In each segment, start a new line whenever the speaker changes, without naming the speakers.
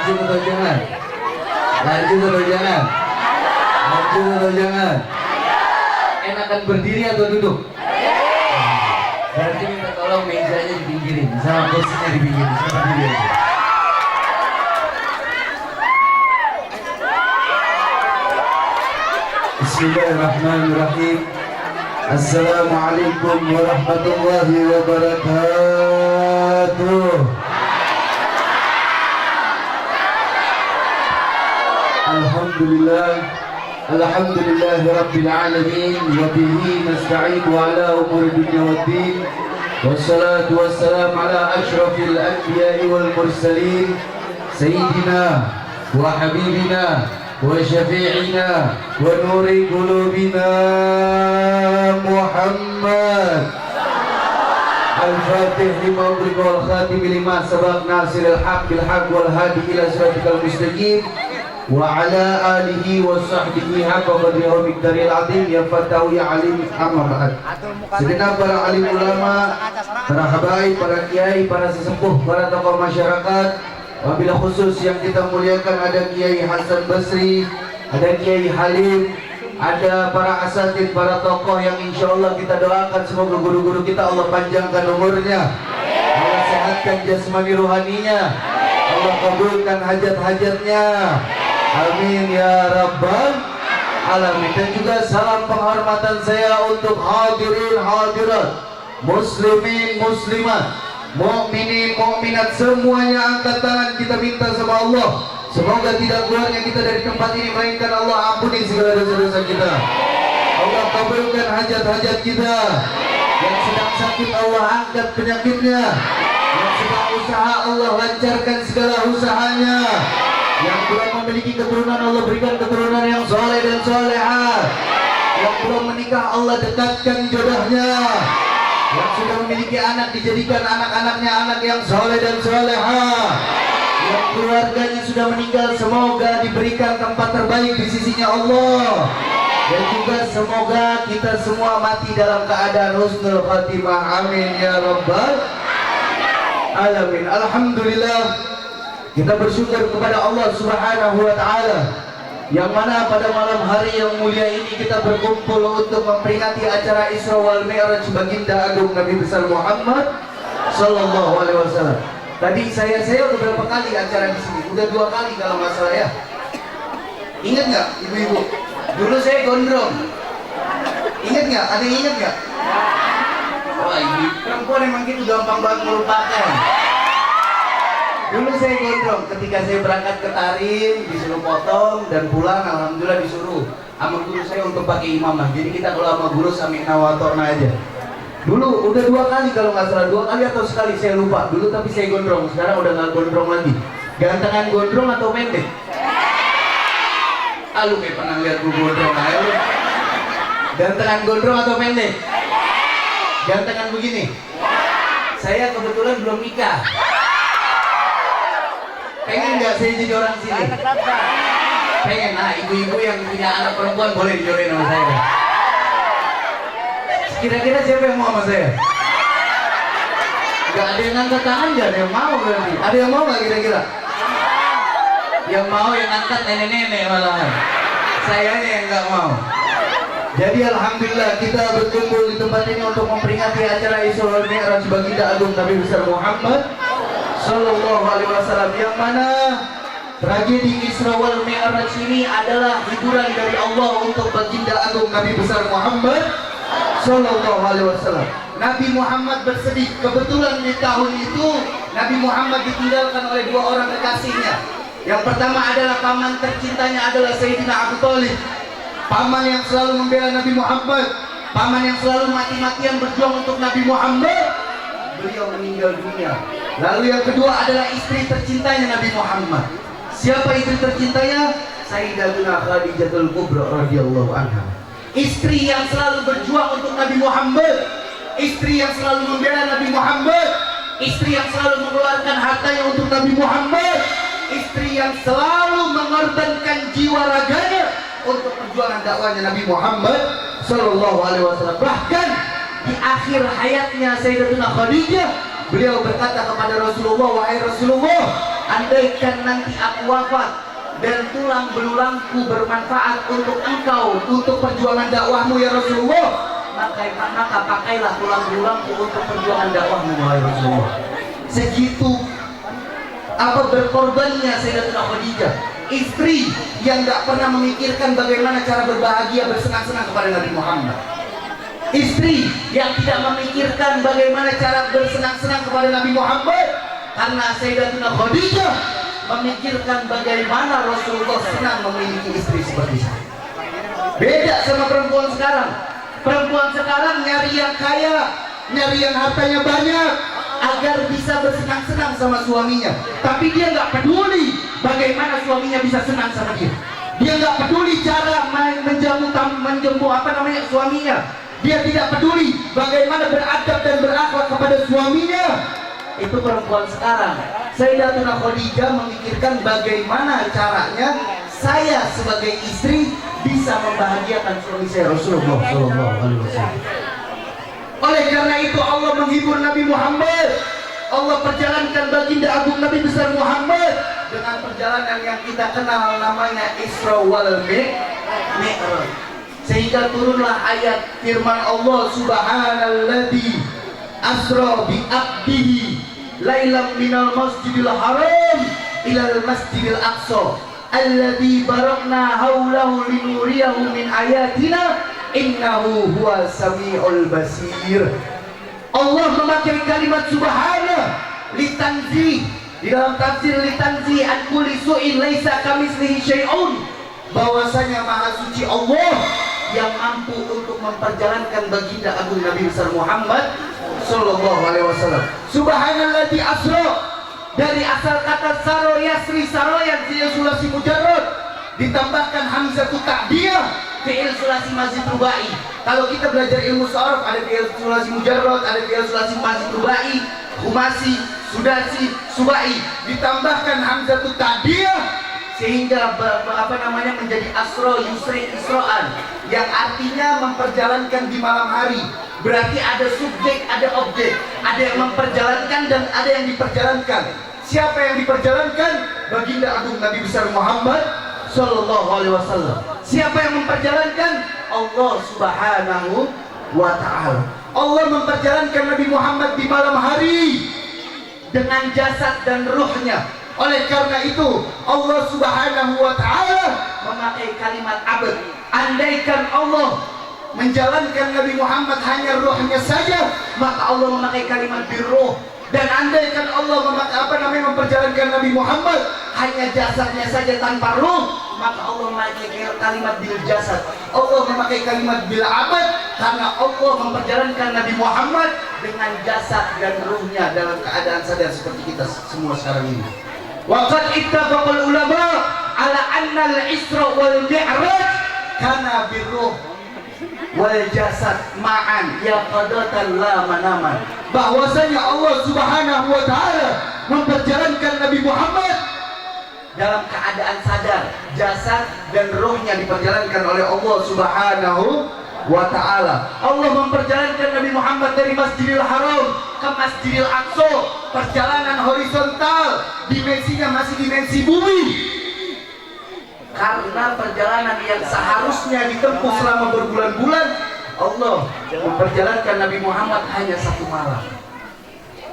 Lanjut atau jangan? Lanjut atau jangan? Lanjut atau jangan? Enakan berdiri atau duduk? Berarti minta tolong mejanya dipinggirin, sama kursinya dipinggirin, sama berdiri aja. Bismillahirrahmanirrahim. Assalamualaikum warahmatullahi wabarakatuh. Alhamdulillah, alhamdulillah rabbil alamin, wa bihi nasta'in ala umuri dunya waddin. Wassalatu wassalamu ala asyrafil anbiya'i wal mursalin, sayyidina wa habibina wa syafi'ina wa nuri qulubina Muhammad Al-Fatih lima ughliqa wal khatim lima sabaq nasiril haq bil haq wal hadi ila siratikal mustaqim wa ala alihi wa sahbihi haqqa qadrihi wa miqdaril azim. Ya fatahu ya alim, amma ba'd. Segenap para alim ulama, para habaib, para kiai, para sesepuh, para tokoh masyarakat, wabil khusus yang kita muliakan ada Kiai Hasan Basri, ada Kiai Halim, ada para asatid, para tokoh yang insya Allah kita doakan semoga guru-guru kita Allah panjangkan umurnya, Allah sehatkan jasmani rohaninya, Allah kabulkan hajat-hajatnya, amin ya rabbal alamin. Dan juga salam penghormatan saya untuk hadirin hadirat, muslimin muslimat, mukminin mukminat semuanya. Angkat tangan, kita minta sama Allah semoga tidak keluarnya kita dari tempat ini melainkan Allah ampuni segala dosa-dosa kita, Allah kabulkan hajat-hajat kita. Yang sedang sakit Allah angkat penyakitnya, yang sedang usaha Allah lancarkan segala usahanya, yang belum memiliki keturunan Allah berikan keturunan yang soleh dan solehah, yang belum menikah Allah dekatkan jodohnya, yang sudah memiliki anak dijadikan anak-anaknya anak yang soleh dan solehah, yang keluarganya sudah meninggal semoga diberikan tempat terbaik di sisinya Allah, dan juga semoga kita semua mati dalam keadaan husnul khatimah, amin ya rabbal alamin. Alhamdulillah, kita bersyukur kepada Allah Subhanahu wa taala yang mana pada malam hari yang mulia ini kita berkumpul untuk memperingati acara Isra wal Mi'raj baginda agung Nabi besar Muhammad sallallahu alaihi wasallam. Tadi saya udah berapa kali acara di sini? Udah 2 kali kalau nggak salah ya. Ingat nggak ibu-ibu? Dulu saya gondrong. Ingat nggak? Ada yang ingat nggak? Wah, ibu perempuan emang gitu gampang banget melupakan. Dulu saya gondrong ketika saya berangkat ke Tarim, disuruh potong dan pulang alhamdulillah disuruh sama guru saya untuk pakai imamah. Jadi kita kalau sama guru sami'na wa ata'na aja. Dulu udah 2 kali kalau nggak salah, 2 kali atau sekali saya lupa. Dulu tapi saya gondrong, sekarang udah nggak gondrong lagi. Gantengan gondrong atau pendek? Lu kayak pernah lihat gue gondrong aja lu. Gantengan gondrong atau pendek? Gantengan begini. Saya kebetulan belum nikah. Pengen nggak saya jadi orang sini? Pengen. Nah, ibu-ibu yang punya anak perempuan boleh dijodohin sama saya. Kira-kira siapa yang mau sama saya? Gak ada yang angkat tangan, gak ada yang mau berarti. Ada yang mau nggak kira-kira? Yang mau yang angkat nenek-nenek malahan. Sayanya yang nggak mau. Jadi alhamdulillah kita berkumpul di tempat ini untuk memperingati acara Isra wal Mi'raj baginda agung Nabi besar Muhammad sallallahu alaihi wasallam, yang mana tragedi Isra wal Mi'raj ini adalah hiburan dari Allah untuk baginda agung Nabi besar Muhammad sallallahu alaihi wasallam. Nabi Muhammad bersedih kebetulan di tahun itu Nabi Muhammad ditinggalkan oleh 2 orang kekasihnya. Yang pertama adalah paman tercintanya adalah Sayyidina Abu Thalib, paman yang selalu membela Nabi Muhammad, paman yang selalu mati-matian berjuang untuk Nabi Muhammad. Beliau meninggal dunia. Lalu yang kedua adalah istri tercintanya Nabi Muhammad. Siapa istri tercintanya? Sayyidatuna Khadijatul Kubra radhiyallahu anha. Istri yang selalu berjuang untuk Nabi Muhammad, istri yang selalu membela Nabi Muhammad, istri yang selalu mengeluarkan hartanya untuk Nabi Muhammad, istri yang selalu mengorbankan jiwa raganya untuk perjuangan dakwahnya Nabi Muhammad sallallahu alaihi wasallam. Bahkan di akhir hayatnya Sayyidatuna Khadijah, beliau berkata kepada Rasulullah, wahai Rasulullah, andaikan nanti aku wafat dan tulang belulangku bermanfaat untuk engkau, untuk perjuangan dakwahmu ya Rasulullah, maka pakailah tulang belulangku untuk perjuangan dakwahmu ya Rasulullah. Segitu berkorbannya Sayyidatuna Khadijah, istri yang gak pernah memikirkan bagaimana cara berbahagia bersenang-senang kepada Nabi Muhammad, istri yang tidak memikirkan bagaimana cara bersenang-senang kepada Nabi Muhammad, karena Sayyidatuna Khadijah memikirkan bagaimana Rasulullah senang memiliki istri seperti saya. Beda sama perempuan sekarang. Perempuan sekarang nyari yang kaya, nyari yang hartanya banyak agar bisa bersenang-senang sama suaminya, tapi dia nggak peduli bagaimana suaminya bisa senang sama dia. Dia nggak peduli cara menjemput suaminya. Dia tidak peduli bagaimana beradab dan berakhlak kepada suaminya. Itu perempuan sekarang. Sayyidatuna Khadijah memikirkan bagaimana caranya saya sebagai istri bisa membahagiakan suami saya Rasulullah SAW. Oleh karena itu Allah menghibur Nabi Muhammad. Allah perjalankan baginda agung Nabi besar Muhammad dengan perjalanan yang kita kenal namanya Isra wal Mi'raj. Sehingga turunlah ayat firman Allah, Subhanalladzi asra bi abdihi lailam minal masjidil haram ilal masjidil aqsa alladzi barakna haulahu linuriyahu min ayatina innahu huwa sami'ul basir. Allah memakai kalimat subhana litanzi, di dalam tafsir litanzi an kulli su'in laisa kamitslihi syai'un, bahwasanya maha suci Allah yang mampu untuk memperjalankan baginda agung Nabi besar Muhammad sallallahu alaihi wasallam. Subhanalladzi asra, dari asal kata saro yasri, saro yang fi'il sulasi mujarrad ditambahkan hamzatut ta'diyah fi'il sulasi mazid rubai. Kalau kita belajar ilmu sharaf ada fi'il sulasi mujarrad, ada fi'il sulasi mazid rubai, khumasi, sudasi, subai, ditambahkan hamzatut ta'diyah sehingga menjadi asro yusri isro'an, yang artinya memperjalankan di malam hari. Berarti ada subjek, ada objek, ada yang memperjalankan dan ada yang diperjalankan. Siapa yang diperjalankan? Baginda agung Nabi besar Muhammad sallallahu alaihi wasallam. Siapa yang memperjalankan? Allah Subhanahu wa ta'ala. Allah memperjalankan Nabi Muhammad di malam hari dengan jasad dan ruhnya. Oleh karena itu Allah Subhanahu wa ta'ala memakai kalimat abad. Andaikan Allah menjalankan Nabi Muhammad hanya ruhnya saja, maka Allah memakai kalimat birruh. Dan andaikan Allah memperjalankan Nabi Muhammad hanya jasadnya saja tanpa ruh, maka Allah memakai kalimat bil jasad. Allah memakai kalimat bil abad karena Allah memperjalankan Nabi Muhammad dengan jasad dan ruhnya dalam keadaan sadar seperti kita semua sekarang ini. Waqad ittafaqal ulama ala anna al-isra wal mi'raj kana birruh wal jasad ma'an yaqadatan la manaman. Bahwasanya Allah Subhanahu wa ta'ala memperjalankan Nabi Muhammad dalam keadaan sadar, jasad dan rohnya diperjalankan oleh Allah Subhanahu wa ta'ala. Allah memperjalankan Nabi Muhammad dari Masjidil Haram ke Masjidil Aqsa, perjalanan horizontal, dimensinya masih dimensi bumi. Karena perjalanan yang seharusnya ditempuh selama berbulan-bulan, Allah memperjalankan Nabi Muhammad hanya satu malam.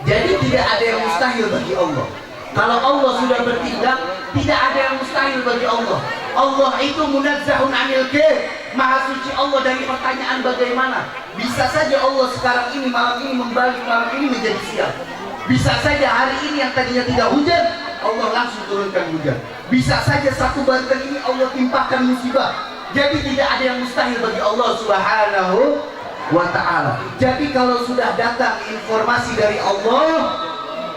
Jadi tidak ada yang mustahil bagi Allah. Kalau Allah sudah bertindak, tidak ada yang mustahil bagi Allah. Allah itu munazzahun anil kaif, maha suci Allah dari pertanyaan bagaimana. Bisa saja Allah sekarang ini malam ini membalik malam ini menjadi siang. Bisa saja hari ini yang tadinya tidak hujan, Allah langsung turunkan hujan. Bisa saja satu banten ini Allah timpakan musibah. Jadi tidak ada yang mustahil bagi Allah Subhanahu wa ta'ala. Jadi kalau sudah datang informasi dari Allah,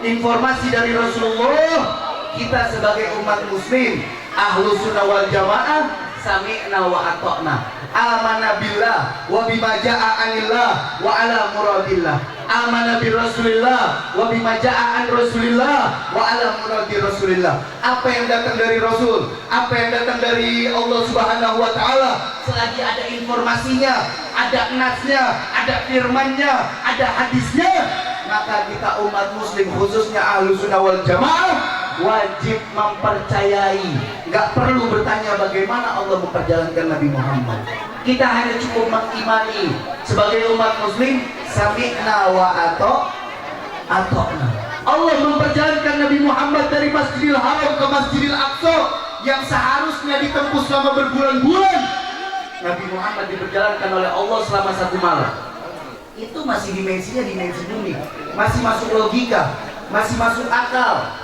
informasi dari Rasulullah, kita sebagai umat muslim ahlu sunnah wal jamaah sami'na wa ata'na, amana billah wa bima ja'a anillah wa ala muradillah, amana bi rasulillah wa bima ja'a an rasulillah wa ala muradi rasulillah. Apa yang datang dari Rasul, apa yang datang dari Allah Subhanahu wa ta'ala, selagi ada informasinya, ada nasnya, ada firmannya, ada hadisnya, maka kita umat muslim khususnya ahlu sunnah wal jamaah wajib mempercayai. Nggak perlu bertanya bagaimana Allah memperjalankan Nabi Muhammad. Kita hanya cukup mengimani sebagai umat muslim, sami'na wa ata'na. Allah memperjalankan Nabi Muhammad dari Masjidil Haram ke Masjidil Aqsa yang seharusnya ditempuh selama berbulan-bulan. Nabi Muhammad diperjalankan oleh Allah selama 1 malam. Itu masih dimensinya dimensi bumi, masih masuk logika, masih masuk akal.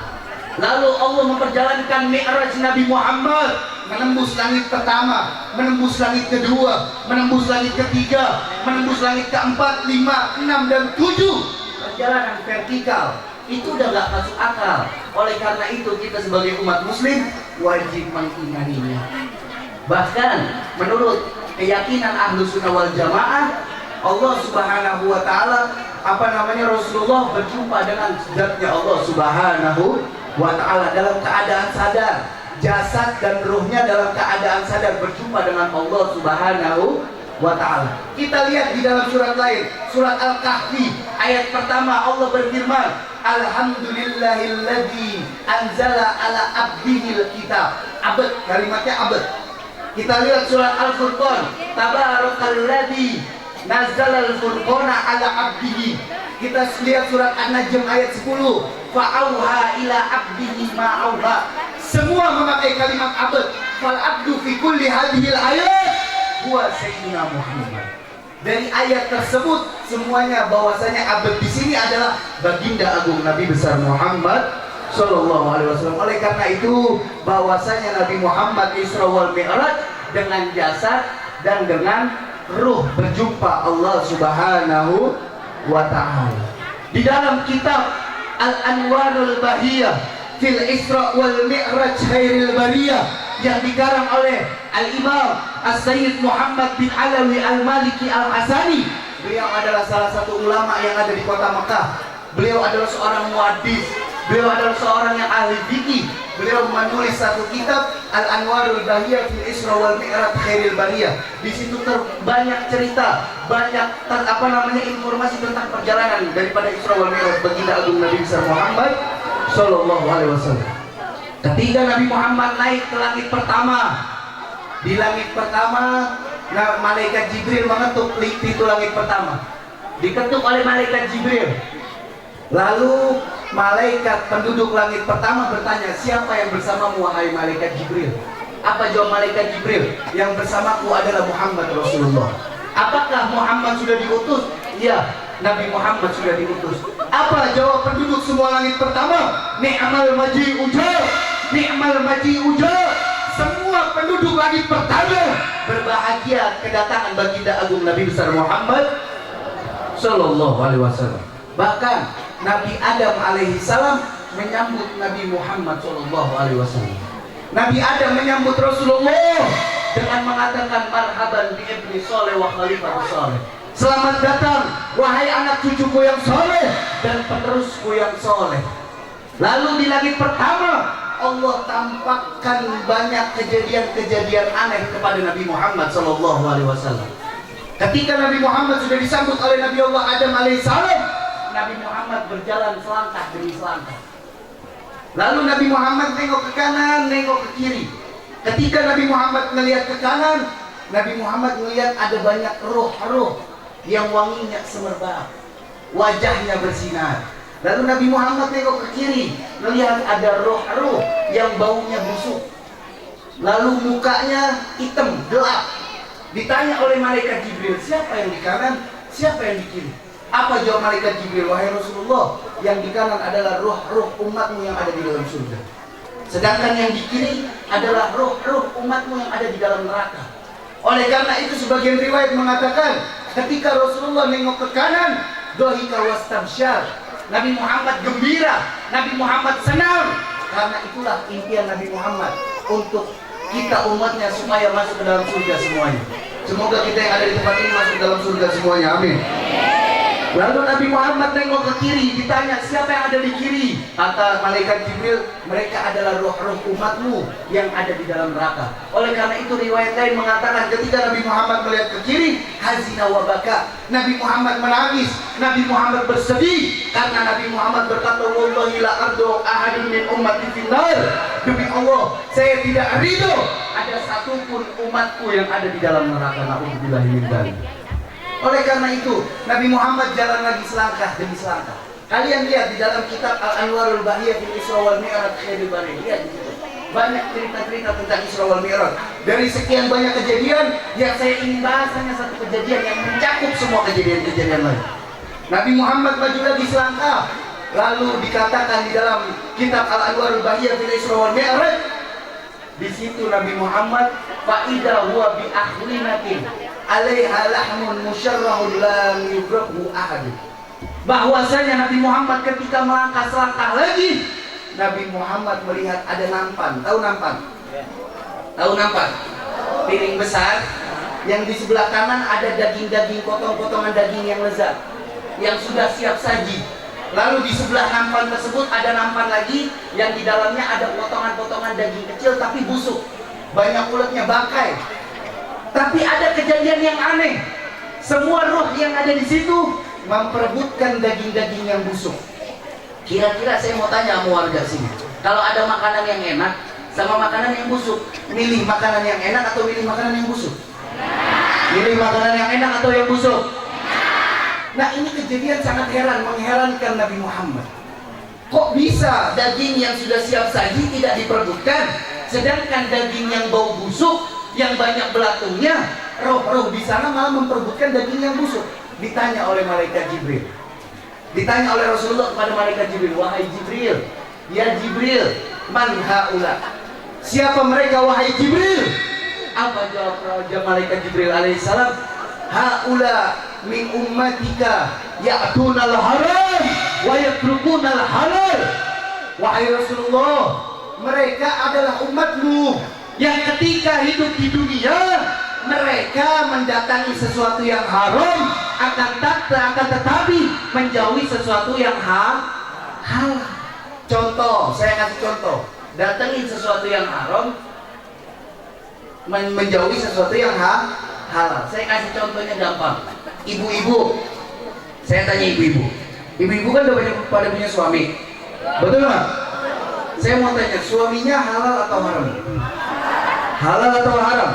Lalu Allah memperjalankan Mi'raj Nabi Muhammad, menembus langit pertama, menembus langit kedua, menembus langit ketiga, menembus langit keempat, 5, 6, dan 7. Perjalanan vertikal itu udah gak masuk akal. Oleh karena itu kita sebagai umat muslim wajib mengimaninya. Bahkan menurut keyakinan Ahlus Sunnah wal Jamaah, Allah Subhanahu wa Ta'ala, Rasulullah berjumpa dengan zatnya Allah Subhanahu wa Ta'ala dalam keadaan sadar. Jasad dan ruhnya dalam keadaan sadar berjumpa dengan Allah Subhanahu wa Ta'ala. Kita lihat di dalam surat lain, surat Al-Kahfi ayat pertama, Allah berfirman, Alhamdulillahilladzi anzala ala abdihil kitab. Abad, kalimatnya abad. Kita lihat surat Al-Furqan, Tabarakalladzi nazzala al-furqana ala abdihi. Kita lihat surat An-Najm ayat 10, fa'auha ila abdihi ma'auha. Semua memakai kalimat abad. Fal abdu fi kulli hadhil ayat huwa sayyidina Muhammad. Dari ayat tersebut semuanya bahwasanya abad di sini adalah baginda agung Nabi besar Muhammad sallallahu alaihi wasallam. Oleh karena itu bahwasanya Nabi Muhammad Isra wal Mi'raj dengan jasad dan dengan ruh berjumpa Allah Subhanahu wa Ta'ala. Di dalam kitab Al-Anwarul Bahiyah fil Isra wal Mi'raj Khairil Bariyah yang dikarang oleh Al-Imam As-Sayyid Muhammad bin Alawi Al-Maliki Al-Hasani. Beliau adalah salah satu ulama yang ada di kota Mekah. Beliau adalah seorang muhaddis. Beliau adalah seorang yang ahli fikih. Beliau menulis satu kitab Al-Anwarul Bahiyah fil Isra wal Mi'raj Khairil Bariyah. Di situ banyak cerita, banyak informasi tentang perjalanan daripada Isra wal Mi'raj baginda agung Nabi besar Muhammad sallallahu alaihi wasallam. Ketika Nabi Muhammad naik ke langit pertama, di langit pertama malaikat Jibril mengetuk pintu langit pertama. Diketuk oleh malaikat Jibril. Lalu malaikat penduduk langit pertama bertanya, siapa yang bersamamu wahai malaikat Jibril? Apa jawab malaikat Jibril? Yang bersamaku adalah Muhammad Rasulullah. Apakah Muhammad sudah diutus? Ya, Nabi Muhammad sudah diutus. Apa jawab penduduk semua langit pertama? Ni'mal maji ujab, ni'mal maji ujab. Semua penduduk langit pertama berbahagia kedatangan baginda agung Nabi besar Muhammad sallallahu alaihi wasallam. Bahkan Nabi Adam alaihi salam menyambut Nabi Muhammad sallallahu alaihi wasallam. Nabi Adam menyambut Rasulullah dengan mengatakan marhaban bi ibni soleh wa khalifah soleh. Selamat datang wahai anak cucuku yang soleh dan penerusku yang soleh. Lalu di langit pertama Allah tampakkan banyak kejadian-kejadian aneh kepada Nabi Muhammad sallallahu alaihi wasallam. Ketika Nabi Muhammad sudah disambut oleh Nabi Allah Adam alaihi salam, Nabi Muhammad berjalan selangkah demi selangkah. Lalu Nabi Muhammad nengok ke kanan, nengok ke kiri. Ketika Nabi Muhammad melihat ke kanan, Nabi Muhammad melihat ada banyak ruh-ruh yang wanginya semerbak, wajahnya bersinar. Lalu Nabi Muhammad nengok ke kiri, melihat ada ruh-ruh yang baunya busuk. Lalu mukanya hitam, gelap. Ditanya oleh malaikat Jibril, siapa yang di kanan, siapa yang di kiri? Apa jawab malaikat Jibril? Wahai Rasulullah, yang di kanan adalah ruh-ruh umatmu yang ada di dalam surga. Sedangkan yang di kiri adalah ruh-ruh umatmu yang ada di dalam neraka. Oleh karena itu sebagian riwayat mengatakan ketika Rasulullah nengok ke kanan, dohika wastabsyar, Nabi Muhammad gembira, Nabi Muhammad senang. Karena itulah impian Nabi Muhammad untuk kita umatnya supaya masuk ke dalam surga semuanya. Semoga kita yang ada di tempat ini masuk dalam surga semuanya. Amin. Lalu Nabi Muhammad nengok ke kiri, ditanya siapa yang ada di kiri? Kata malaikat Jibril, mereka adalah roh-roh umatmu yang ada di dalam neraka. Oleh karena itu riwayat lain mengatakan ketika Nabi Muhammad melihat ke kiri, hazina wa baka. Nabi Muhammad menangis, Nabi Muhammad bersedih karena Nabi Muhammad berkata, wallahi la ardu ahadun min ummati finnar. Demi Allah, saya tidak ridho ada satupun umatku yang ada di dalam neraka. Na'udzubillahi min dzalik. Oleh karena itu, Nabi Muhammad jalan lagi selangkah demi selangkah. Kalian lihat di dalam kitab Al-Anwarul Bahiyah fil Isra wal Mi'raj Khairul Bari. Lihat di situ. Banyak cerita-cerita tentang Isra wal Mi'raj. Dari sekian banyak kejadian, yang saya ingin bahas hanya satu kejadian yang mencakup semua kejadian-kejadian lain. Nabi Muhammad maju lagi selangkah. Lalu dikatakan di dalam kitab Al-Anwarul Bahiyah fil Isra wal Mi'raj, di situ Nabi Muhammad faida huwa bi akhlinatin alaiha lahmun musyarrahun lam yubrahu ahad. Bahwasanya Nabi Muhammad ketika melangkah selangkah lagi, Nabi Muhammad melihat ada nampan. Tahu nampan? Tahu nampan? Piring besar yang di sebelah kanan ada daging-daging, potong-potongan daging yang lezat yang sudah siap saji. Lalu di sebelah nampan tersebut ada nampan lagi yang di dalamnya ada potongan-potongan daging kecil tapi busuk. Banyak uletnya, bangkai. Tapi ada kejadian yang aneh. Semua roh yang ada di situ memperebutkan daging-daging yang busuk. Kira-kira saya mau tanya sama warga sini, kalau ada makanan yang enak sama makanan yang busuk, milih makanan yang enak atau milih makanan yang busuk? Milih makanan yang enak atau yang busuk? Nah, ini kejadian sangat mengherankan Nabi Muhammad. Kok bisa daging yang sudah siap saji tidak diperebutkan, sedangkan daging yang bau busuk, yang banyak belatungnya, roh-roh di sana malah memperebutkan daging yang busuk? Ditanya oleh malaikat Jibril. Ditanya oleh Rasulullah kepada malaikat Jibril, wahai Jibril, ya Jibril, man haula? Siapa mereka wahai Jibril? Apa jawab malaikat Jibril alaihissalam? Haula min ummatika ya'tunal haram wa yatrukunal halal. Wahai Rasulullah, mereka adalah umatmu yang ketika hidup di dunia mereka mendatangi sesuatu yang haram, akan tetapi menjauhi sesuatu yang halal. Contoh, saya kasih contoh. Datangin sesuatu yang haram, menjauhi sesuatu yang halal. Saya kasih contohnya gampang. Ibu-ibu, saya tanya ibu-ibu. Ibu-ibu kan udah pada punya suami, betul nggak? Saya mau tanya, suaminya halal atau haram? Halal atau haram?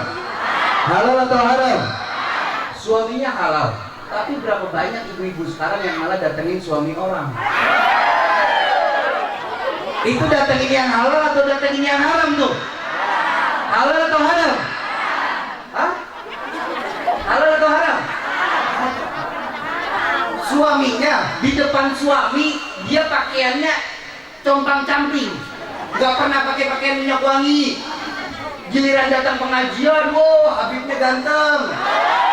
Halal atau haram? Suaminya halal. Tapi berapa banyak ibu-ibu sekarang yang malah datengin suami orang? Itu datengin yang halal atau datengin yang haram tuh? Halal atau haram? Hah? Halal atau haram? Suaminya, di depan suami dia pakaiannya compang-camping, nggak pernah pakai pakaian minyak wangi. Giliran datang pengajian, wow, Habibnya ganteng,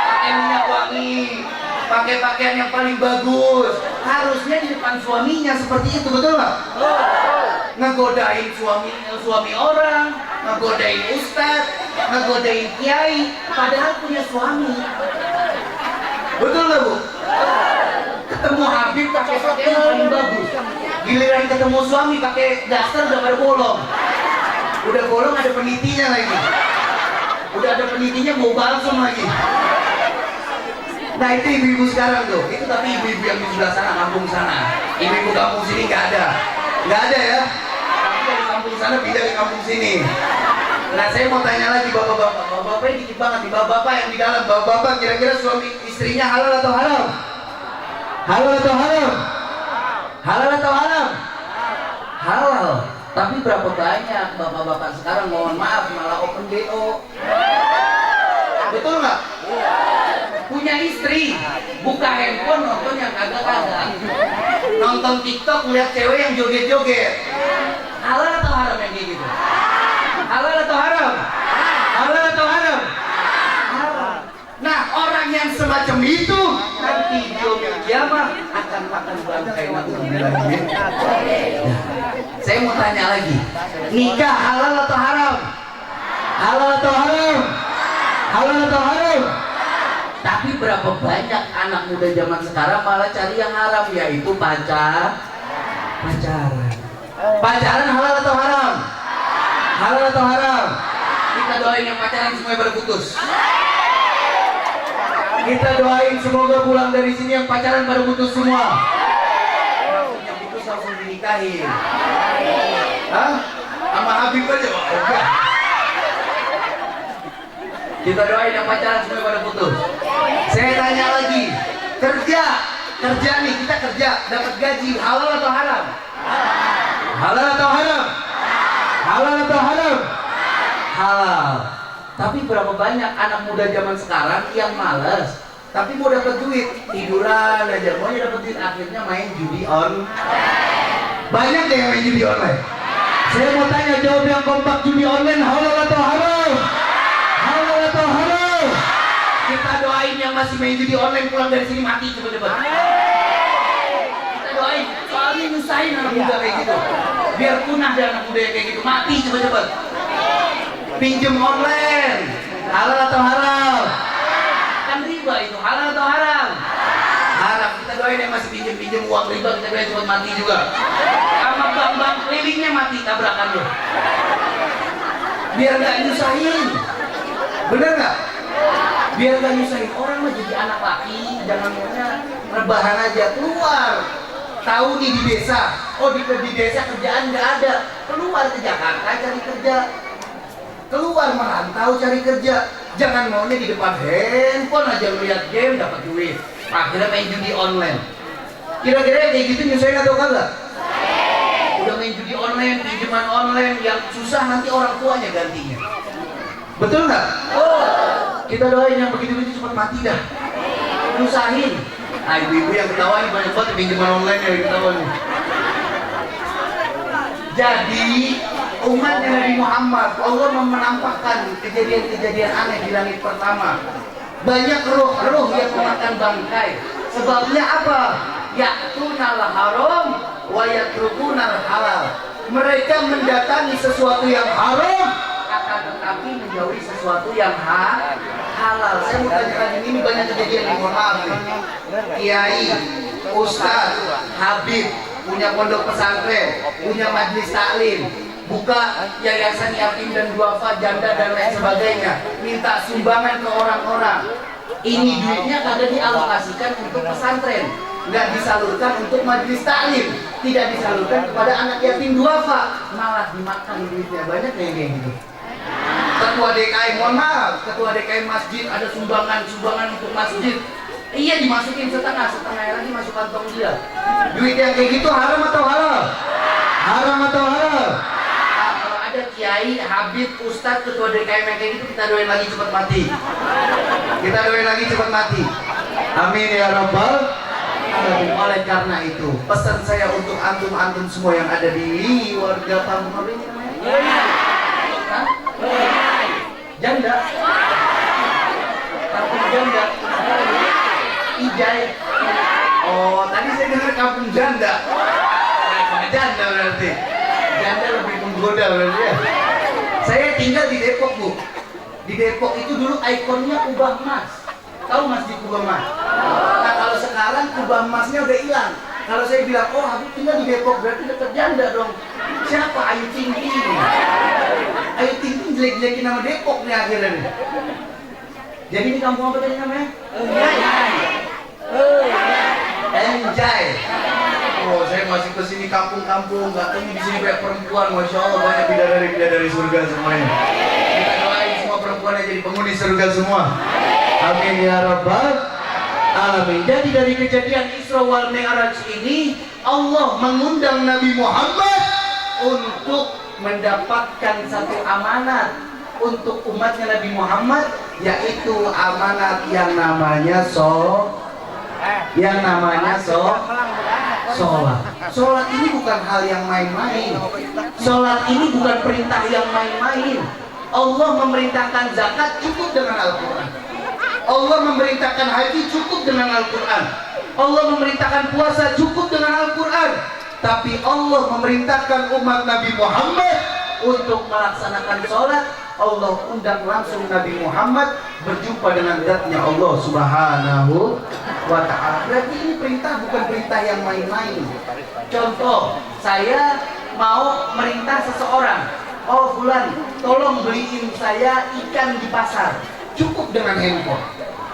pakai minyak wangi, pakai pakaian yang paling bagus. Harusnya di depan suaminya seperti itu, betul nggak? Ngegodain suami orang, ngegodain ustadz, ngegodain kiai, padahal punya suami. Betul nggak, Bu? Ketemu Habib pakai pakaian yang paling bagus, giliran ketemu suami pakai daster udah pada bolong. Udah bolong ada penitinya lagi. Udah ada penitinya mau balsam lagi. Nah, itu ibu-ibu sekarang tuh. Itu tapi ibu-ibu yang di sebelah sana, kampung sana. Ibu-ibu kampung sini nggak ada. Nggak ada ya. Tapi dari kampung sana pindah ke kampung sini. Nah, saya mau tanya lagi bapak-bapak. Bapak-bapak ini dikit banget. Bapak-bapak yang di dalam. Bapak-bapak kira-kira suami istrinya halal atau haram? Halal atau haram? Halal atau haram? Halal. Tapi berapa banyak bapak-bapak sekarang, mohon maaf, malah open BO. Betul nggak? Punya istri, buka handphone nonton yang kagak-kagak. Nonton TikTok ngeliat cewek yang joget-joget. Halal atau haram yang kayak gitu? Halal atau haram? Halal atau haram? Haram. Nah, orang yang semacam itu nanti di yaumil kiamah akan makan bangkai. Saya mau tanya lagi, nikah halal atau haram? Halal atau haram? Halal atau haram?
Tapi berapa banyak anak muda zaman sekarang malah cari yang haram, yaitu pacaran. Pacaran halal atau haram? Halal atau haram? Kita doain yang pacaran semuanya pada putus. Kita doain semoga pulang dari sini yang pacaran pada putus semua. Yang putus langsung dinikahin. Hah? Sama Habib aja? Oh, enggak. Kita doain yang pacaran semuanya pada putus. Saya tanya lagi, kerja nih, kita kerja dapat gaji, halal atau haram? Halal atau haram? Halal atau haram? Halal. Tapi berapa banyak anak muda zaman sekarang yang malas, tapi mau dapat duit, tiduran aja, maunya dapat duit, akhirnya main judi on. Banyak deh yang main judi online. Saya mau tanya, jawab yang kompak, judi online halal atau haram? Halal atau haram? Kita doain yang masih main judi online pulang dari sini mati cepet-cepet. Kita doain, soalnya nyusahin anak muda kayak gitu. Biar punah deh anak muda yang kayak gitu, mati cepet-cepet. Pinjam online, halal atau haram? Kan riba itu, halal atau haram? Haram. Kita doain yang masih pinjam uang riba, kita doain cepet mati juga. Sama bank-bank kelilingnya mati tabrakan lo. Biar nggak nyusahin, bener nggak? Biar nggak nyusahin orang mah jadi anak laki, jangan maunya rebahan aja, keluar. Tahu nih di desa, oh di desa kerjaan nggak ada, keluar ke Jakarta cari kerja. Keluar merantau cari kerja, jangan maunya di depan handphone aja melihat game dapat duit, akhirnya main judi online. Kira-kira kayak gitu nyusahin atau kagak? Udah main judi online, pinjaman online, yang susah nanti orang tuanya gantinya. Betul nggak? Kita doain yang begitu-begitu cepat mati dah. Nyusahin. Nah, ibu-ibu yang ketawa ini banyak banget pinjaman online yang ketawa nih. Jadi umatnya Nabi Muhammad, Allah menampakkan kejadian-kejadian aneh di langit pertama. Banyak roh-roh yang memakan bangkai. Sebabnya apa? Ya'tunal haram wa yatrukунal halal. Mereka mendatangi sesuatu yang haram, akan tetapi menjauhi sesuatu yang halal. Saya mau tanya lagi, ini banyak kejadian di mohon maaf nih. Kiai, Ustaz, Habib, punya pondok pesantren, punya majlis taklim, buka yayasan yatim dan duafa, janda dan lain sebagainya, minta sumbangan ke orang-orang. Ini duitnya kagak dialokasikan untuk pesantren, nggak disalurkan untuk majlis taklim, tidak disalurkan kepada anak yatim duafa, malah dimakan duitnya. Banyak yang kayak gitu. Ketua DKM, mohon maaf, ketua DKM masjid ada sumbangan untuk masjid. Iya, dimasukin setengah lagi masuk kantong dia. Duit yang kayak gitu haram atau halal? Haram atau halal? Nah, kalau ada kiai, habib, ustadz, ketua DKM yang kayak gitu, kita doain lagi cepat mati. Kita doain lagi cepat mati. Amin ya rabbal alamin. Oleh karena itu, pesan saya untuk antum semua yang ada di warga kampung apa ini namanya? Janda. Kampung janda. Ijai. Oh, tadi saya dengar kampung janda. Kampung janda berarti. Janda lebih menggoda berarti ya. Saya tinggal di Depok, Bu. Di Depok itu dulu ikonnya kubah emas. Tahu masjid kubah emas? Nah, kalau sekarang kubah emasnya udah hilang. Kalau saya bilang, oh Habib tinggal di Depok, berarti dekat janda dong. Siapa? Ayu Ting Ting. Ayu Ting Ting jelek-jelekin nama Depok nih akhirnya nih. Jadi ini kampung apa tadi namanya? Enjay. Oh, saya masih ke sini kampung-kampung, nggak tahu di sini banyak perempuan, masya Allah banyak bidadari surga semuanya. Kita doain semua perempuan yang jadi penghuni surga semua. Amin ya rabbal alamin. Jadi dari kejadian Isra wal Mi'raj ini, Allah mengundang Nabi Muhammad untuk mendapatkan satu amanat untuk umatnya Nabi Muhammad, yaitu amanat yang namanya sholat. Sholat ini bukan hal yang main-main. Sholat ini bukan perintah yang main-main. Allah memerintahkan zakat cukup dengan Al-Quran. Allah memerintahkan haji cukup dengan Al-Quran. Allah memerintahkan puasa cukup dengan Al-Quran. Tapi Allah memerintahkan umat Nabi Muhammad untuk melaksanakan sholat
Allah undang langsung Nabi Muhammad berjumpa dengan zatnya Allah Subhanahu wa ta'ala. Berarti ini perintah bukan perintah yang main-main. Contoh, saya mau merintah seseorang, oh fulan, tolong beliin saya ikan di pasar. Cukup dengan handphone.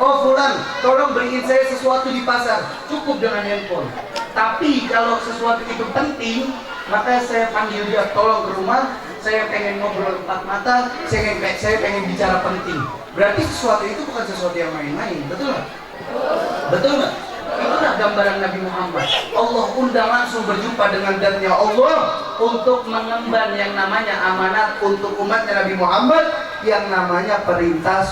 Oh fulan, tolong beliin saya sesuatu di pasar. Cukup dengan handphone. Tapi kalau sesuatu itu penting, maka saya panggil dia, tolong ke rumah, saya pengen ngobrol empat mata, saya pengen bicara penting. Berarti sesuatu itu bukan sesuatu yang main-main, betul nggak? Betul nggak? Itulah gambaran Nabi Muhammad. Allah undang langsung berjumpa dengan zatnya Allah untuk mengemban yang namanya amanat untuk umatnya Nabi Muhammad, yang namanya perintah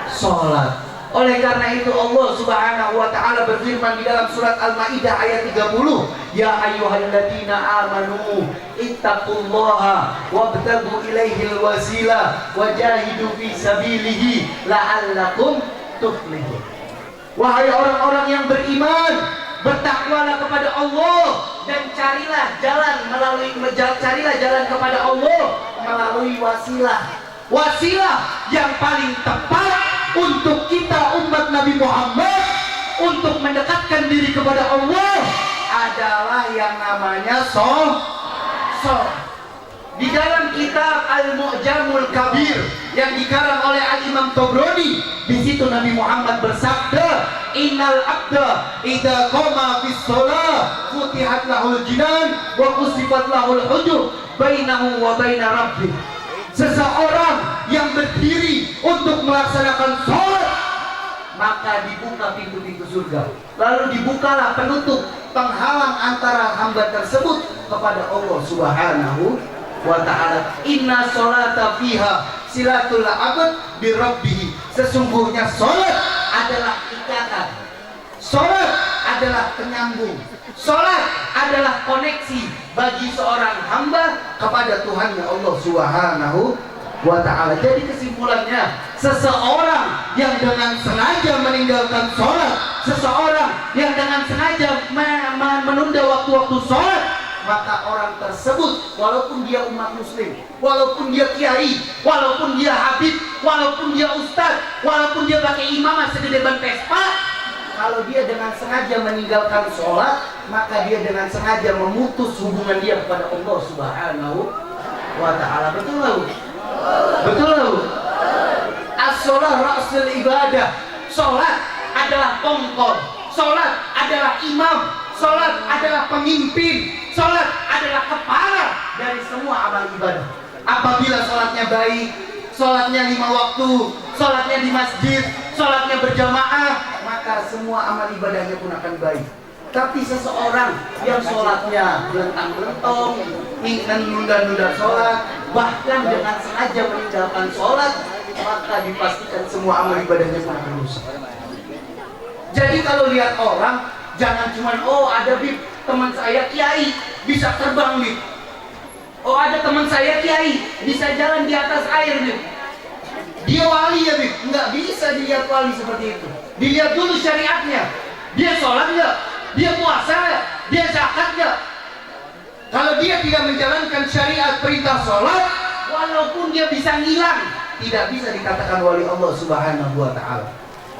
sholat. Oleh karena itu Allah Subhanahu wa ta'ala berfirman di dalam surat Al-Maidah ayat 30, ya ayyuhalladzina amanu ittaqullaha wabtagu ilaihil wasilah wajahidu fi sabilihi la'allakum tuflihun. Wahai orang-orang yang beriman, bertakwalah kepada Allah dan carilah jalan kepada Allah melalui wasilah yang paling tepat untuk kita umat Nabi Muhammad untuk mendekatkan diri kepada Allah adalah yang namanya sholat. Di dalam kitab Al-Mu'jamul Kabir yang dikarang oleh Al-Imam Tabrani, di situ Nabi Muhammad bersabda, innal abda idza qama fis shalah futihat lahul jinan wa qusifat lahul hujub bainahu wa baina rabbih. Seseorang yang berdiri untuk melaksanakan sholat, maka dibuka pintu-pintu surga, lalu dibukalah penutup penghalang antara hamba tersebut kepada Allah Subhanahu wa ta'ala. Inna sholata fiha silatul abad bi rabbih. Sesungguhnya sholat adalah ikatan, sholat adalah penyambung, sholat adalah koneksi bagi seorang hamba kepada Tuhannya Allah Subhanahu wa ta'ala. Jadi kesimpulannya, seseorang yang dengan sengaja meninggalkan sholat, seseorang yang dengan sengaja menunda waktu-waktu sholat, maka orang tersebut, walaupun dia umat muslim, walaupun dia kiai, walaupun dia habib, walaupun dia ustadz, walaupun dia pakai imamah segede ban Vespa, kalau dia dengan sengaja meninggalkan sholat, maka dia dengan sengaja memutus hubungan dia kepada Allah Subhanahu wa ta'ala. Betul nggak? Betul nggak? As-sholah ra'sul ibadah. Sholat adalah pongkor, sholat adalah imam, sholat adalah pemimpin, sholat adalah kepala dari semua amal ibadah. Apabila sholatnya baik, sholatnya 5 waktu, sholatnya di masjid, sholatnya berjamaah, maka semua amal ibadahnya pun akan baik. Tapi seseorang yang sholatnya belentang-belentong, ingin nunda-nunda sholat, bahkan dengan sengaja meninggalkan sholat, maka dipastikan semua amal ibadahnya pun akan rusak. Jadi kalau lihat orang, jangan cuma, oh ada bib, teman saya kiai bisa terbang bib, oh ada teman saya kiai bisa jalan di atas air bib, dia wali ya bib. Nggak bisa dilihat wali seperti itu. Dilihat dulu syariatnya, dia sholat nggak, dia puasa nggak, dia zakat nggak. Kalau dia tidak menjalankan syariat perintah sholat, walaupun dia bisa ngilang, tidak bisa dikatakan wali Allah Subhanahu wa ta'ala.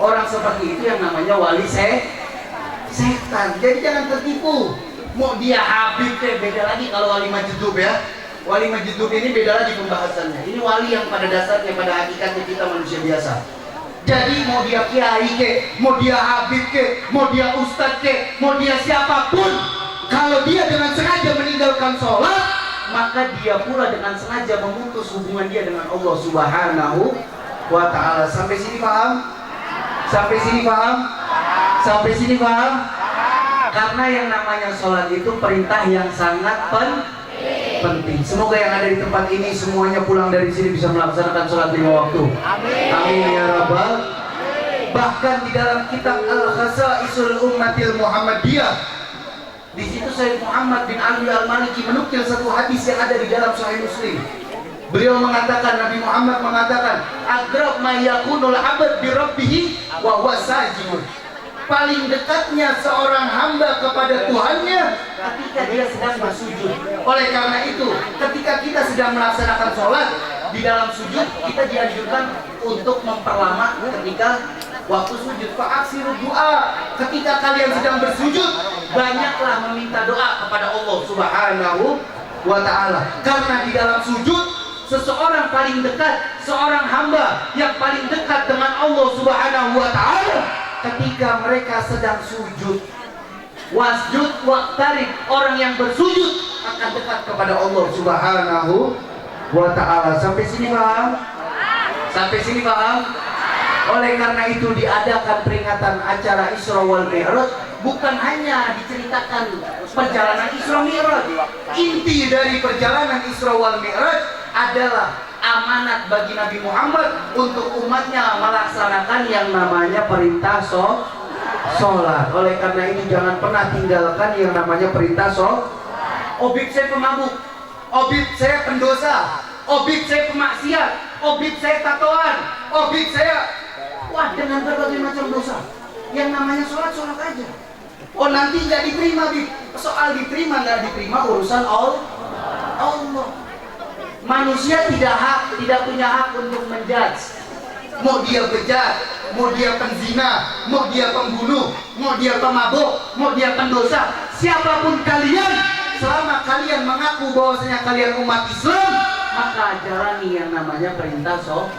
Orang seperti itu yang namanya wali setan. Jadi jangan tertipu. Mau dia habib beda lagi. Kalau wali majdub ya, wali majdub ini beda lagi pembahasannya. Ini wali yang pada dasarnya, pada hakikatnya kita manusia biasa. Jadi mau dia kiai ke, mau dia habib ke, mau dia ustadz ke, mau dia siapapun, kalau dia dengan sengaja meninggalkan sholat, maka dia pula dengan sengaja memutus hubungan dia dengan Allah Subhanahu wa ta'ala. Sampai sini paham? Sampai sini paham? Sampai sini paham? Karena yang namanya sholat itu perintah yang sangat penting. Semoga yang ada di tempat ini semuanya pulang dari sini bisa melaksanakan sholat 5 waktu. Amin ya rabbal. Bahkan di dalam kitab Al-Khasa'isul Ummatil Muhammadiyah, di situ Sayyid Muhammad bin Ali Al-Maliki menukil satu hadis yang ada di dalam Sahih Muslim. Beliau mengatakan, Nabi Muhammad mengatakan, aqrab ma yakunul 'abd bi rabbih wa huwa sajid. Paling dekatnya seorang hamba kepada Tuhannya ketika dia sedang bersujud. Oleh karena itu, ketika kita sedang melaksanakan sholat,
di dalam sujud kita dianjurkan untuk memperlama ketika waktu sujud. Fa'aksiru doa, ketika kalian sedang bersujud banyaklah meminta doa kepada Allah Subhanahu wa ta'ala. Karena di dalam sujud seseorang paling dekat, seorang hamba yang paling dekat dengan Allah Subhanahu wa ta'ala ketika mereka sedang sujud. Wasjud waqtarib, orang yang bersujud akan dekat kepada Allah Subhanahu wa ta'ala. Sampai sini paham? Sampai sini paham? Oleh karena itu diadakan peringatan acara Isra wal Mi'raj, bukan hanya diceritakan perjalanan Isra Mi'raj. Inti dari perjalanan Isra wal Mi'raj adalah amanat bagi Nabi Muhammad untuk umatnya melaksanakan yang namanya perintah sholat. Oleh karena itu jangan pernah tinggalkan yang namanya perintah sholat. Obib saya pemabuk, obib saya pendosa, obib saya pemaksiat, obib saya tatoan, obib saya dengan berbagai macam dosa. Yang namanya sholat aja. Oh nanti nggak diterima, soal diterima nggak diterima urusan Allah. Manusia tidak punya hak untuk menjudge. Mau dia bejat, mau dia penzina, mau dia pembunuh, mau dia pemabuk, mau dia pendosa, siapapun kalian, selama kalian mengaku bahwasanya kalian umat Islam, maka jalani yang namanya perintah sholat.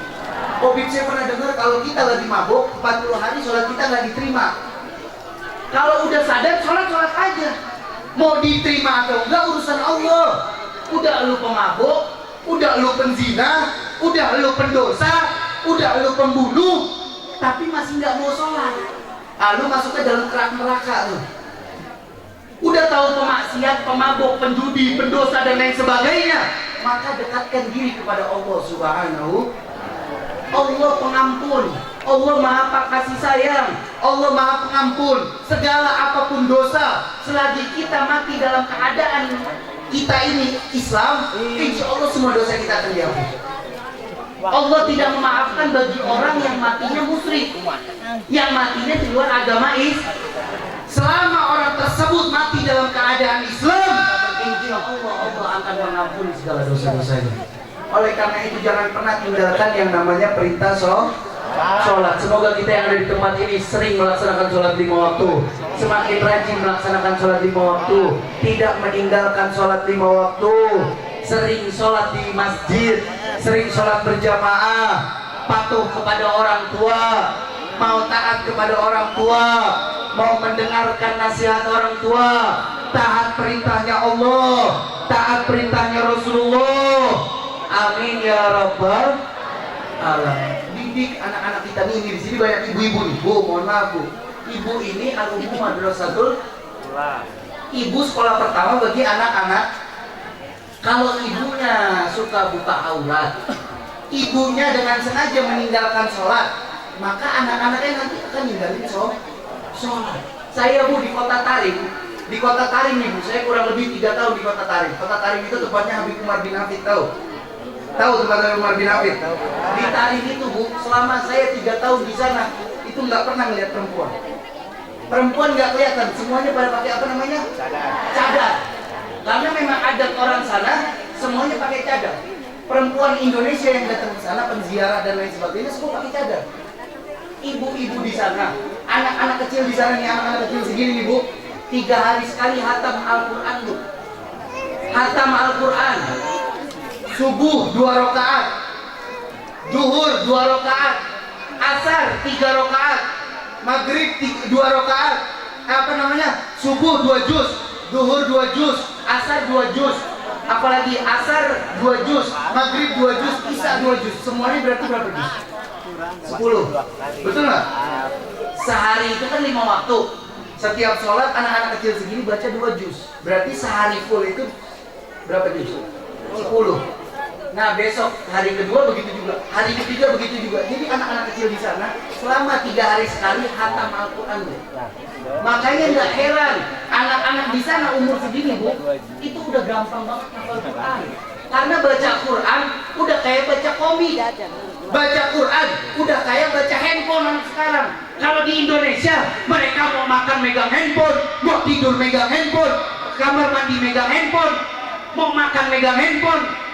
Obib saya pernah dengar kalau kita lagi mabuk 40 hari sholat kita nggak diterima. Kalau udah sadar sholat aja. Mau diterima atau enggak urusan Allah. Udah lu pemabuk, udah lu penzina, udah lu pendosa, udah lu pembunuh, tapi masih nggak mau sholat. Lu masuk ke dalam neraka lu. Udah tahu pemaksiat, pemabuk, penjudi, pendosa dan lain sebagainya, maka dekatkan diri kepada Allah Subhanahu. Allah pengampun, Allah maha kasih sayang, Allah maha pengampun segala apapun dosa. Selagi kita mati dalam keadaan kita ini Islam, insya Allah semua dosa kita akan dihapus. Allah tidak memaafkan bagi orang yang matinya musyrik, yang matinya di luar agama Islam. Selama orang tersebut mati dalam keadaan Islam, insya Allah akan mengampuni segala dosa-dosanya. Oleh karena itu jangan pernah tinggalkan yang namanya perintah sholat. Semoga kita yang ada di tempat ini sering melaksanakan sholat 5 waktu, semakin rajin melaksanakan sholat 5 waktu, tidak meninggalkan sholat 5 waktu, sering sholat di masjid, sering sholat berjamaah, patuh kepada orang tua, mau taat kepada orang tua, mau mendengarkan nasihat orang tua, taat perintahnya Allah, taat perintahnya Rasulullah. Amin ya rabbal alamin. Didik anak-anak kita nih, di sini banyak ibu-ibu nih. Bu, mohon maaf Bu. Ibu ini alumni Madrasatul. Ibu sekolah pertama bagi anak-anak. Kalau ibunya suka buka aurat, ibunya dengan sengaja meninggalkan sholat, maka anak-anaknya nanti akan ninggalin sholat. Saya Bu di Kota Tarim. Di Kota Tarim nih Bu, saya kurang lebih 3 tahun di Kota Tarim. Kota Tarim itu tempatnya Habib Umar bin Hafid, tahu tempat Habib Umar bin Hafid? Di Tarim itu Bu, selama saya 3 tahun di sana, itu nggak pernah ngeliat perempuan. Perempuan nggak kelihatan, semuanya pada pakai apa namanya? Cadar. Karena memang adat orang sana, semuanya pakai cadar. Perempuan Indonesia yang datang ke sana, penziarah dan lain sebagainya, semua pakai cadar. Ibu-ibu di sana, anak-anak kecil di sana nih, anak-anak kecil segini nih Bu, 3 hari sekali hatam Al-Quran Bu. Hatam Al-Quran. Subuh 2 rakaat, zuhur 2 rakaat, asar 3 rakaat, maghrib 2 rakaat, subuh 2 juz, zuhur 2 juz, asar 2 juz, apalagi asar 2 juz, maghrib 2 juz, isya 2 juz. Semuanya berarti berapa juz? 10. Betul nggak? Sehari itu kan 5 waktu. Setiap sholat anak-anak kecil segini baca 2 juz. Berarti sehari full itu berapa juz? 10. Nah besok hari kedua begitu juga, hari ketiga begitu juga. Jadi anak-anak kecil di sana selama 3 hari sekali hatam Al-Quran Bu. Makanya nggak heran anak-anak di sana umur segini Bu, itu udah gampang banget hafal Quran. Karena baca Quran udah kayak baca komik, baca Quran udah kayak baca handphone anak sekarang. Kalau di Indonesia mereka mau makan megang handphone, mau tidur megang handphone, kamar mandi megang handphone, mau makan megang handphone.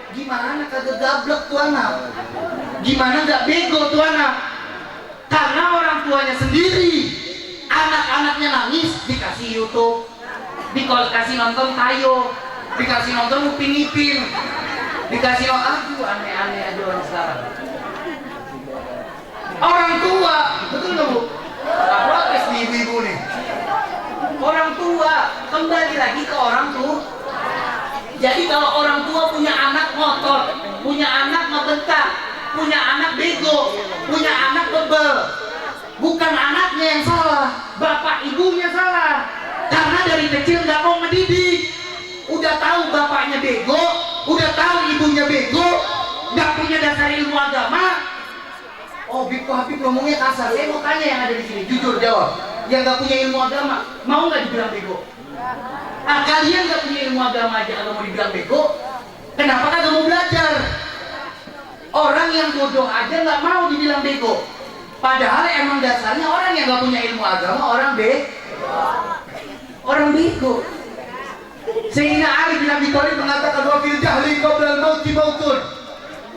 Gimana kagak gablek tuh anak? Gimana nggak bego tuh anak? Karena orang tuanya sendiri, anak-anaknya nangis dikasih YouTube, dikasih nonton Tayo, dikasih nonton Upin Ipin, dikasih aduh aneh-aneh aja orang sekarang. Orang tua, betul nggak bu? Nggak protes nih ibu-ibu nih. Orang tua, kembali lagi ke orang tua. Jadi kalau orang tua punya anak ngotot, punya anak ngebentak, punya anak bego, punya anak bebel, bukan anaknya yang salah, bapak ibunya salah. Karena dari kecil nggak mau mendidik, udah tahu bapaknya bego, udah tahu ibunya bego, nggak punya dasar ilmu agama. Oh, Habib ngomongnya kasar. Saya mau tanya yang ada di sini, jujur jawab. Yang nggak punya ilmu agama, mau nggak dibilang bego? Ah, kalian nggak punya ilmu agama aja kalau mau dibilang bego, kenapa kagak mau belajar? Orang yang bodoh aja nggak mau dibilang bego. Padahal emang dasarnya orang yang nggak punya ilmu agama orang bego. Sayyidina Ali bin Abi Thalib mengatakan wa fil jahli qabla al-mauti mautun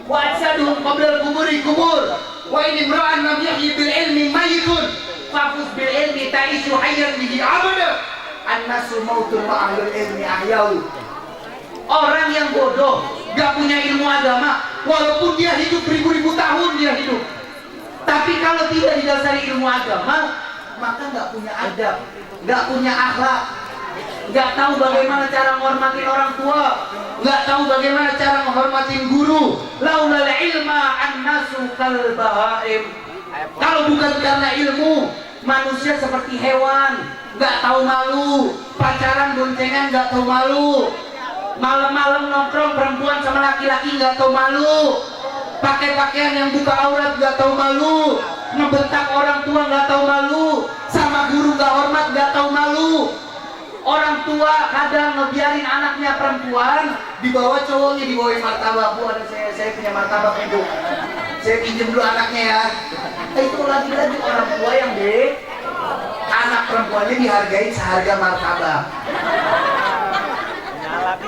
wa ajsaduhum qabla al-quburi kubur wa in imra'an lam yahyi bil ilmi mayitun fafuz bil ilmi ta'ishu hayyan bihi abada an-nasu mautun wa ahlul ilmi ahyau. Orang yang bodoh gak punya ilmu agama, walaupun dia hidup beribu-ribu tahun dia hidup, tapi kalau tidak didasari ilmu agama, maka gak punya adab, gak punya akhlak, gak tahu bagaimana cara menghormati orang tua, gak tahu bagaimana cara menghormati guru. Laulal ilma an-nasu kal bahaim. Kalau bukan karena ilmu, manusia seperti hewan, gak tahu malu, pacaran boncengan gak tahu malu, malam-malam nongkrong perempuan sama laki-laki gak tahu malu, pakai pakaian yang buka aurat gak tahu malu, ngebentak orang tua gak tahu malu, sama guru gak hormat gak tahu malu. Orang tua kadang ngebiarin anaknya perempuan dibawa cowoknya, dibawain martabak. Bu, ada saya punya martabak ibu, saya pinjam dulu anaknya ya. Itu lagi-lagi orang tua yang anak perempuannya dihargai seharga martabak.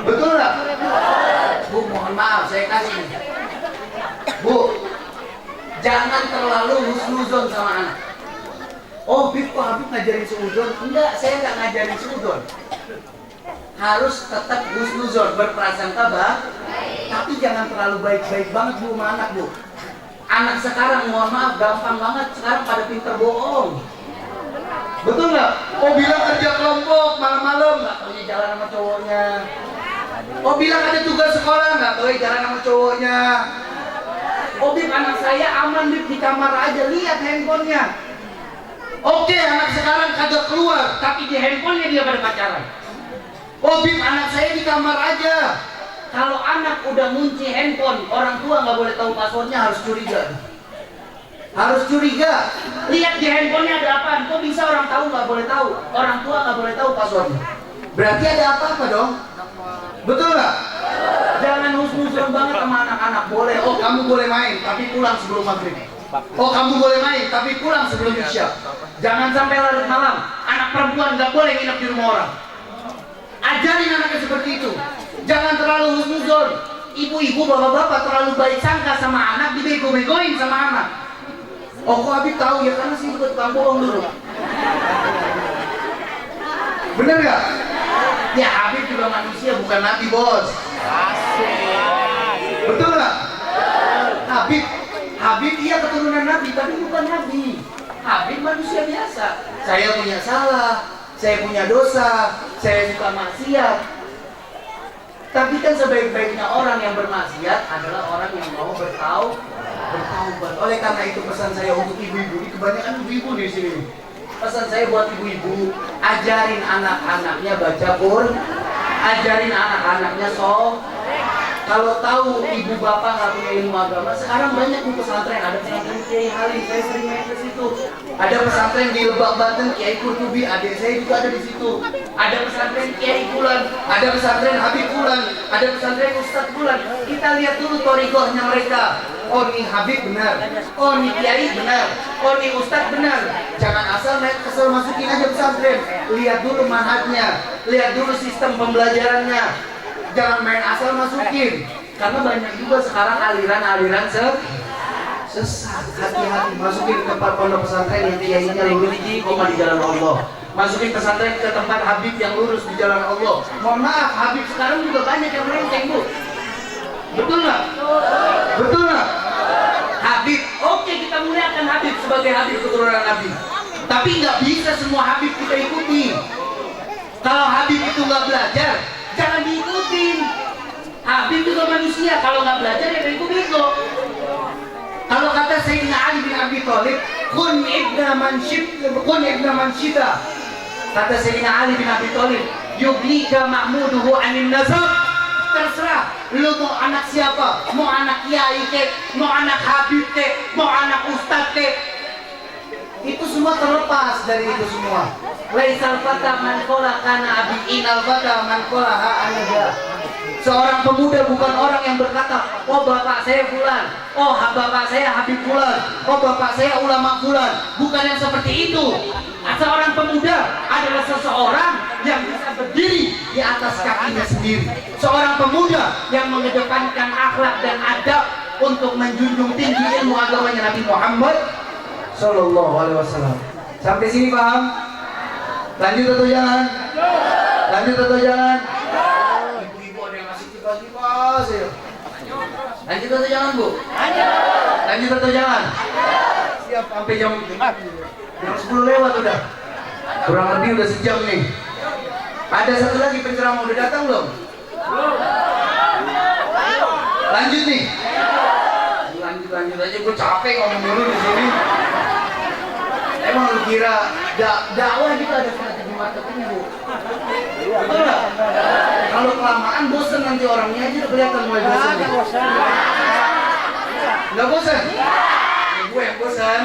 Betul nggak? Bu, mohon maaf saya kasih nih. Bu, jangan terlalu husnuzon sama anak. Oh, Habib ngajarin seudon? Enggak, saya nggak ngajarin seudon. Harus tetap husnuzon, berprasangka baik, tapi jangan terlalu baik-baik banget bu sama anak bu. Anak sekarang mohon maaf gampang banget sekarang pada pinter bohong. Betul nggak? Oh, bilang kerja kelompok malam-malam nggak tahu jalan sama cowoknya. Oh, bilang ada tugas sekolah nggak tahu jalan sama cowoknya. Oh, Bib, anak saya aman Bib di kamar aja, lihat handphonenya. Oke, anak sekarang kagak keluar, tapi di handphonenya dia pada pacaran. Oh, Bib, anak saya di kamar aja. Kalau anak udah ngunci handphone, orang tua nggak boleh tahu passwordnya, harus curiga. Harus curiga. Lihat di handphonenya ada apaan? Kok bisa orang tahu nggak boleh tahu? Orang tua nggak boleh tahu passwordnya. Berarti ada apa-apa dong? Betul nggak? Jangan husnuzon banget sama anak-anak. Boleh, oh kamu boleh main, tapi pulang sebelum maghrib. Oh, kamu boleh main, tapi pulang sebelum isya. Jangan sampai larut malam. Anak perempuan nggak boleh nginep di rumah orang. Ajarin anaknya seperti itu. Jangan terlalu husnuzon. Ibu-ibu, bapak-bapak terlalu baik sangka sama anak, dibego-begoin sama anak. Oh, kok Habib tahu ya? Karena sih ikut tukang bohong dulu. Bener nggak? Ya, Habib juga manusia, bukan nabi bos. Betul nggak? Habib iya keturunan nabi, tapi bukan nabi. Habib manusia biasa. Saya punya salah, saya punya dosa, saya suka maksiat. Tapi kan sebaik-baiknya orang yang bermaksiat adalah orang yang mau bertaubat. Oleh karena itu pesan saya untuk ibu-ibu, ini kebanyakan ibu-ibu di sini. Pesan saya buat ibu-ibu, ajarin anak-anaknya baca Quran, ajarin anak-anaknya sholat. Kalau tahu ibu bapak nggak punya ilmu agama, sekarang banyak di pesantren, ada pesantren Kiai Halim, saya sering main ke situ. Ada pesantren di Lebak Banten, Kiai Kurtubi, adik saya juga ada di situ. Ada pesantren Kiai Fulan, ada pesantren Habib Fulan, ada pesantren Ustadz Fulan. Kita lihat dulu thoriqohnya mereka. Oh, ini Habib benar, oh ini Kiai benar, oh ini Ustadz benar. Jangan asal masukin aja pesantren. Lihat dulu manhajnya, lihat dulu sistem pembelajarannya. Jangan main asal masukin. Karena banyak juga sekarang aliran-aliran sesat. Hati-hati, masukin ke tempat pondok pesantren yang kiainya lurus koma di jalan Allah. Masukin pesantren ke tempat habib yang lurus di jalan Allah. Mohon maaf, habib sekarang juga banyak yang melenceng, Bu. Betul nggak? Betul nggak? Habib, oke, kita muliakan Habib sebagai Habib keturunan Nabi. Tapi nggak bisa semua Habib kita ikuti. Kalau Habib itu nggak belajar, jangan diikutin. Habib juga manusia, kalau nggak belajar ya bego-bego. Kalau kata Sayyidina Ali bin Abi Thalib, kun ibna mansyida. Kata Sayyidina Ali bin Abi Thalib, yublika mahmuduhu anin nazab. Terserah, lu mau anak siapa, mau anak kiai kek, mau anak habib kek, mau anak ustadz kek, itu semua terlepas dari itu semua. Laisal fata man qala kana abi, inal fata man qala ha anaja. Seorang pemuda bukan orang yang berkata, oh bapak saya fulan, oh bapak saya habib fulan, oh bapak saya ulama fulan. Bukan yang seperti itu. Seorang pemuda adalah seseorang yang bisa berdiri di atas kakinya sendiri. Seorang pemuda yang mengedepankan akhlak dan adab untuk menjunjung tinggi ilmu agamanya Nabi Muhammad Sallallahu Alaihi Wasallam. Sampai sini paham? Lanjut atau jangan? Lanjut atau jangan? Ibu-ibu ada yang masih kipas-kipas ya. Lanjut atau jangan, Bu? Lanjut atau jangan? Siap sampai jam 10 lewat udah. Kurang lebih udah sejam nih. Ada satu lagi penceramah udah datang belum? Lanjut nih. Lanjut aja, gue capek ngomong dulu di sini. Emang lu kira dakwah gitu ada strategi marketingnya, Bu? Betul nggak? Kalau kelamaan bosen nanti orangnya aja udah kelihatan mulai bosen. Nggak bosen? Gue yang bosen.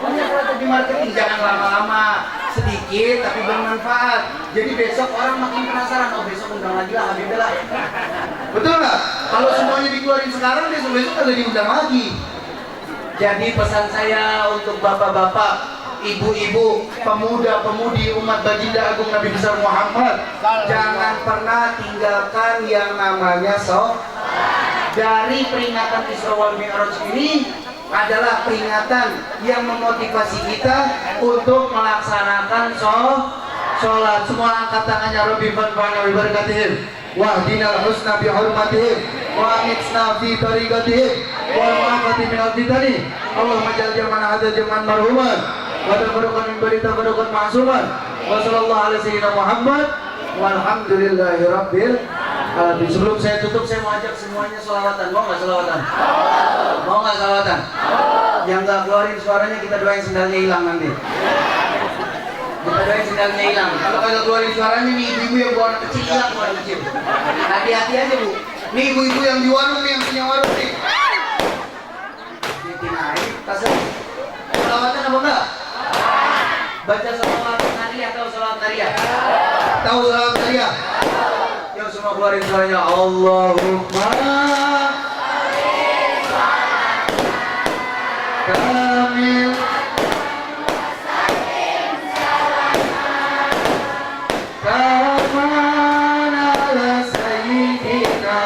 Punya strategi marketing, jangan lama-lama, sedikit tapi bermanfaat. Jadi besok orang makin penasaran, oh besok undang lagi lah Habib lah. Betul nggak? Kalau semuanya dikeluarin sekarang, besok ada diundang lagi. Jadi pesan saya untuk bapak-bapak, ibu-ibu, pemuda-pemudi umat baginda agung Nabi besar Muhammad, jangan pernah tinggalkan yang namanya sholat. Dari peringatan Isra wal Mi'raj ini adalah peringatan yang memotivasi kita untuk melaksanakan sholat. Semua angkat tangannya, Rabbi fanfa'na bi barakatihim wahdinal husna bi hurmatihim wa amitsna fi tariqatihim wa ma'afati min al-fitani. Allahumma ja'al jam'ana hadza jam'an marhuman wa tafarraqan min ba'di tafarraqan ma'suman wa sallallahu ala sayyidina Muhammad walhamdulillahi rabbil alamin. Sebelum saya tutup, saya mau ajak semuanya sholawatan. Mau nggak sholawatan? Mau nggak sholawatan? Yang nggak keluarin suaranya kita doain sendalnya hilang nanti. Kita doain sendalnya hilang. Kalau kagak keluarin suaranya nih ibu-ibu yang bawa anak kecil hilang, anak kecil. Hati-hati aja, Bu. Nih ibu-ibu yang di warung nih, yang punya warung nih. Bikin air, tasnya. Sholawatan apa enggak? Baca sholawat nariyah, tahu sholawat nariyah? Tahu sholawat nariyah? Yuk semua keluarin suaranya. Allahumma kamil kaman ala sayyidina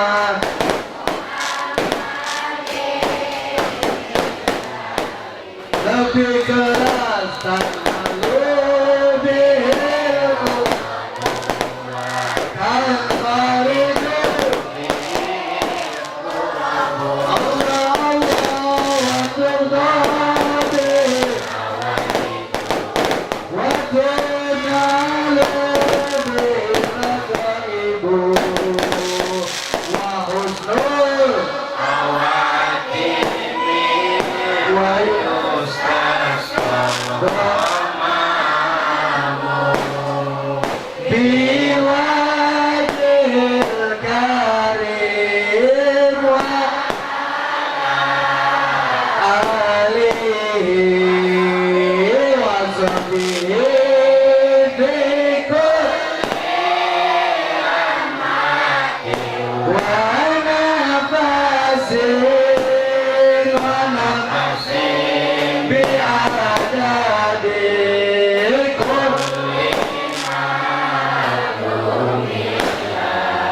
lebih keras tanah lebih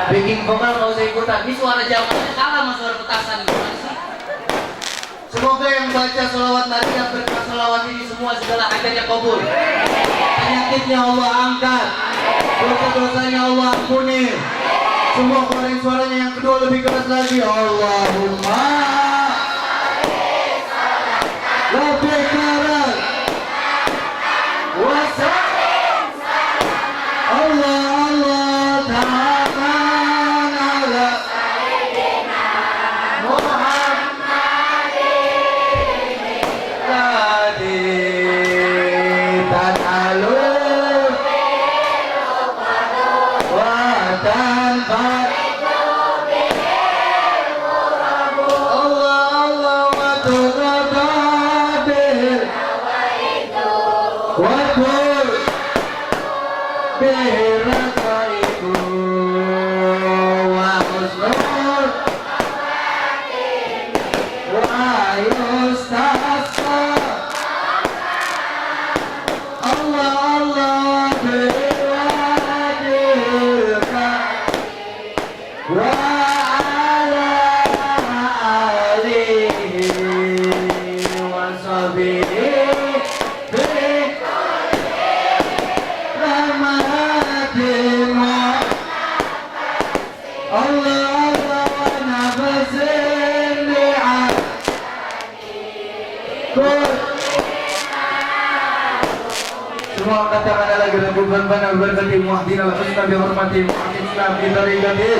Backing vokal nggak usah ikutan. Ini suara jawabannya kalah sama suara petasan. Semoga yang baca sholawat Nabi yang berkah sholawat ini semua segala hajatnya kabul. Penyakitnya Allah angkat, dosa-dosanya Allah ampuni. Semua keluarin suaranya yang kedua lebih keras lagi. Allahumma lebih keras. Wassalam. Allah Allah ta'ala ala semua katakan lagi rabbukan bana berkati muhdina al-husna bi hurmati mu'minina bi tariqati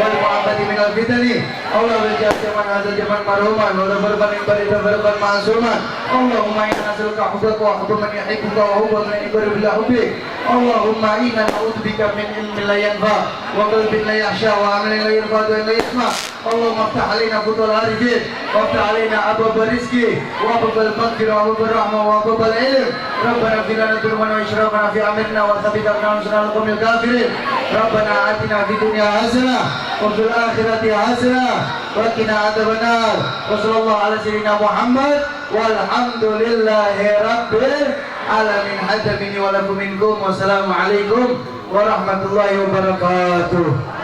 wal mu'abbati min al-fitani Allah berjaya zaman hadal zaman marhuman wa berbanding barita berban ma'asuman Allahumma inna nas'aluka hubbaka wa hubba man yuhibbuka wa hubba man yuhibbu billah hubbik Allahumma inna na'udzubika min ilmin la yanfa wa qalbin la yakhsha wa amalin la yarfa wa la yasma Allahumma aftah alaina futul arifin wa aftah alaina abwab rizqi wa abwab al-maghfirah wa abwab ar-rahmah wa abwab al-ilm Rabbana ighfir lana dhunubana wa israfana fi amrina wa thabbit aqdamana wa qum al-kafirin Rabbana atina fid dunya hasanah wa fil akhirati hasanah wa qina adzabannar wa sallallahu ala sayyidina Muhammad walhamdulillahi rabbil alamin hadza minni wa lakum minkum wassalamu alaikum warahmatullahi wabarakatuh.